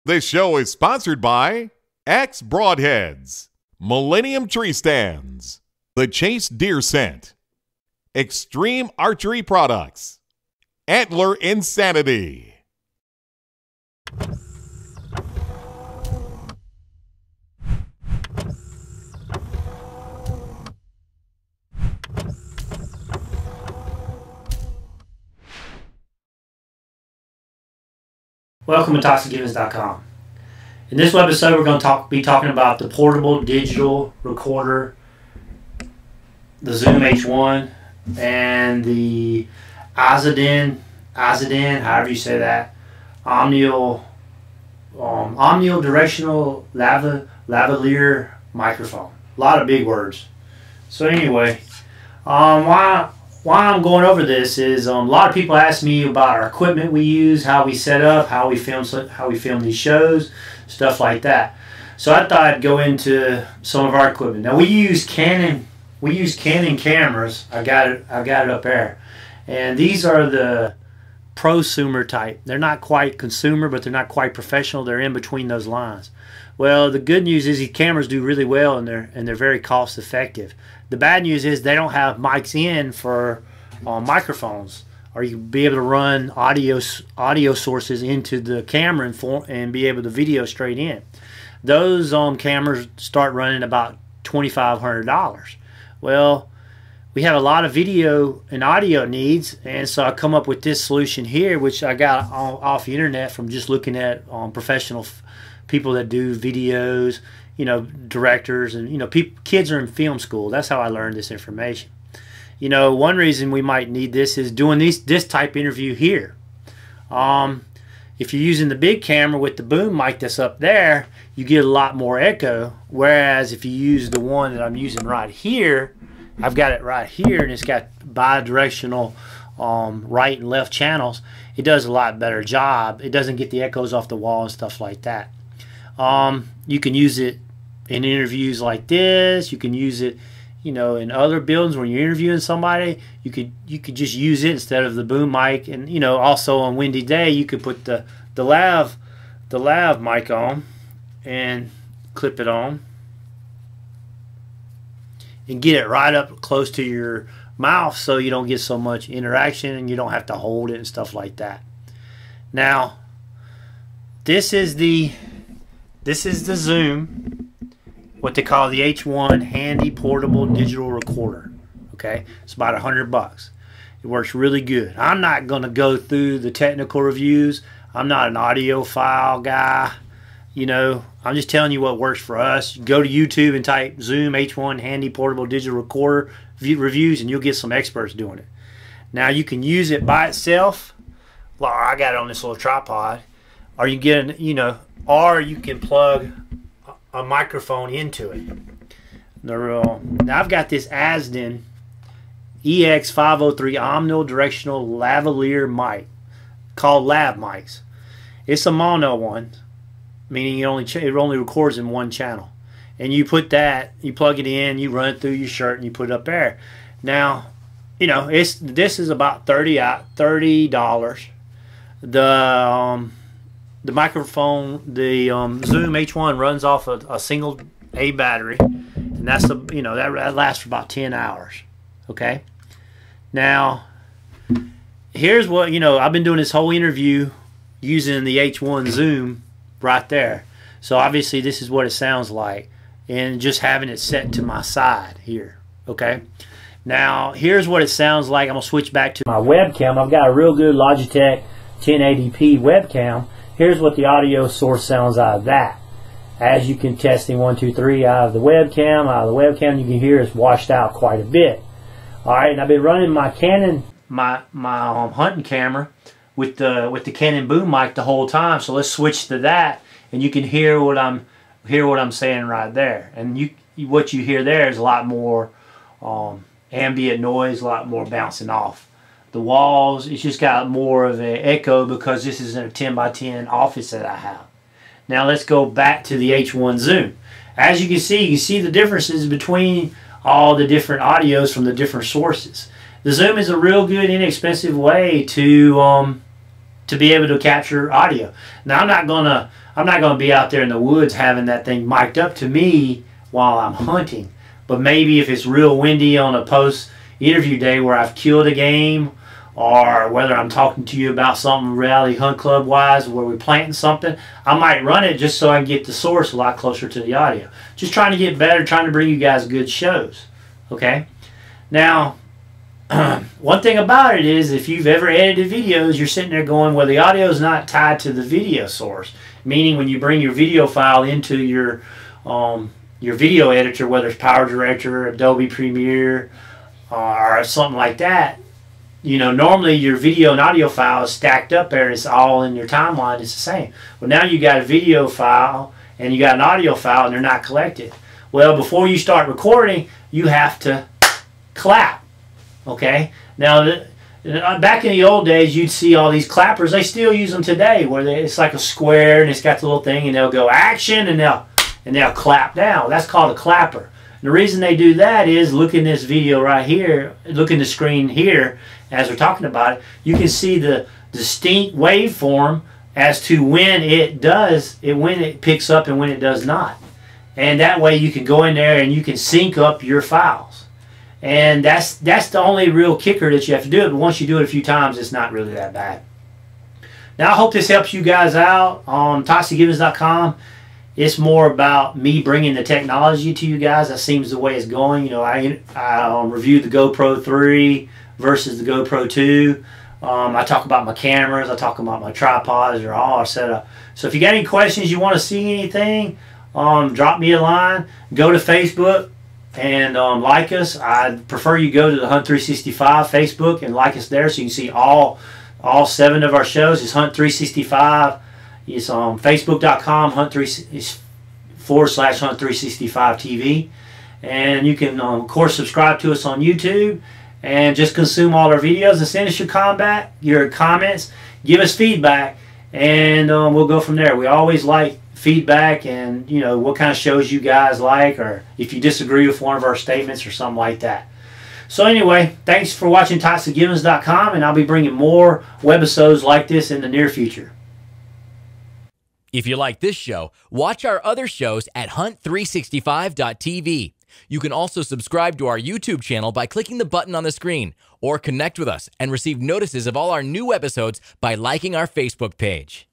This show is sponsored by X Broadheads, Millennium Tree Stands, the Chase Deer Scent, Extreme Archery Products, Antler Insanity. Welcome to ToxieGivens.com. In this episode, we're going to be talking about the portable digital recorder, the Zoom H1, and the Azden, however you say that, omnidirectional lavaliere microphone. A lot of big words. So anyway, why I'm going over this is a lot of people ask me about our equipment we use, how we set up, how we film these shows, stuff like that. So I thought I'd go into some of our equipment. Now we use Canon cameras. I got it up there, and these are the prosumer type. They're not quite consumer, but they're not quite professional. They're in between those lines. Well, the good news is these cameras do really well, and they're very cost effective. The bad news is they don't have mics in for microphones, or you be able to run audio sources into the camera and be able to video straight in. Those cameras start running about $2,500. Well, we have a lot of video and audio needs, and so I come up with this solution here, which I got off the internet from just looking at professional people that do videos, directors, and kids are in film school. That's how I learned this information. One reason we might need this is doing this type interview here. If you're using the big camera with the boom mic that's up there, you get a lot more echo, whereas if you use the one that I'm using right here, I've got it right here, and it's got bi-directional right and left channels. It does a lot better job. It doesn't get the echoes off the wall and stuff like that. You can use it in interviews like this. You can use it, in other buildings when you're interviewing somebody. You could just use it instead of the boom mic, and also on windy day you could put the lav mic on and clip it on and get it right up close to your mouth, so you don't get so much interaction and you don't have to hold it and stuff like that. Now, this is the Zoom, what they call the H1 handy portable digital recorder. Okay, it's about $100. It works really good. I'm not going to go through the technical reviews. I'm not an audiophile guy. I'm just telling you what works for us. You go to YouTube and type Zoom H1 handy portable digital recorder reviews, and you'll get some experts doing it. Now you can use it by itself. Well, I got it on this little tripod, or you get or you can plug a microphone into it. Now I've got this Azden EX503 omnidirectional lavaliere mic called lav mics. It's a mono one, meaning it only records in one channel. And you plug it in, you run it through your shirt, and you put it up there. Now, this is about $30. The microphone, the Zoom H1 runs off a single A battery, and that's that lasts for about 10 hours. Okay. Now, here's what I've been doing this whole interview using the H1 Zoom right there. So obviously this is what it sounds like, and just having it set to my side here. Okay. Now here's what it sounds like. I'm gonna switch back to my webcam. I've got a real good Logitech 1080p webcam. Here's what the audio source sounds out of that. As you can testing 1 2 3 out of the webcam, you can hear it's washed out quite a bit. All right, and I've been running my Canon my hunting camera with the Canon boom mic the whole time. So let's switch to that, and you can hear what I'm saying right there. And what you hear there is a lot more ambient noise, a lot more bouncing off the walls. It's just got more of an echo because this is in a 10 by 10 office that I have. Now let's go back to the H1 Zoom. As you can see the differences between all the different audios from the different sources. The Zoom is a real good, inexpensive way to to be able to capture audio. Now I'm not gonna be out there in the woods having that thing mic'd up to me while I'm hunting. But maybe if it's real windy on a post interview day where I've killed a game, or whether I'm talking to you about something reality hunt club wise where we're planting something, I might run it just so I can get the source a lot closer to the audio. Just trying to get better, trying to bring you guys good shows. Okay? Now, one thing about it is if you've ever edited videos, you're sitting there going, well, the audio is not tied to the video source. Meaning when you bring your video file into your video editor, whether it's Power Director, Adobe Premiere, or something like that, you know, normally your video and audio file is stacked up there and it's all in your timeline. It's the same. Well, now you got a video file and you got an audio file and they're not collected. Well, before you start recording, you have to clap. Okay? Now, back in the old days, you'd see all these clappers. They still use them today where it's like a square and it's got the little thing and they'll go action and they'll clap down. That's called a clapper. And the reason they do that is, look in this video right here, look in the screen here as we're talking about it, you can see the distinct waveform as to when it does, when it picks up and when it does not. And that way you can go in there and you can sync up your files. And that's the only real kicker that you have to do it, but once you do it a few times, it's not really that bad. Now I hope this helps you guys out on ToxieGivens.com. It's more about me bringing the technology to you guys. That seems the way it's going. You know, I reviewed the GoPro 3 versus the GoPro 2. I talk about my cameras. I talk about my tripods. They're all set up. So if you got any questions, you want to see anything, drop me a line. Go to Facebook and like us. I'd prefer you go to the Hunt 365 Facebook and like us there so you can see all 7 of our shows. It's Hunt 365. It's on Facebook.com /Hunt365 TV. And you can, of course, subscribe to us on YouTube and just consume all our videos and send us your comments, give us feedback, and we'll go from there. We always like feedback and, you know, what kind of shows you guys like, or if you disagree with one of our statements or something like that. So anyway, thanks for watching ToxieGivens.com, and I'll be bringing more webisodes like this in the near future. If you like this show, watch our other shows at Hunt365.tv. You can also subscribe to our YouTube channel by clicking the button on the screen, or connect with us and receive notices of all our new episodes by liking our Facebook page.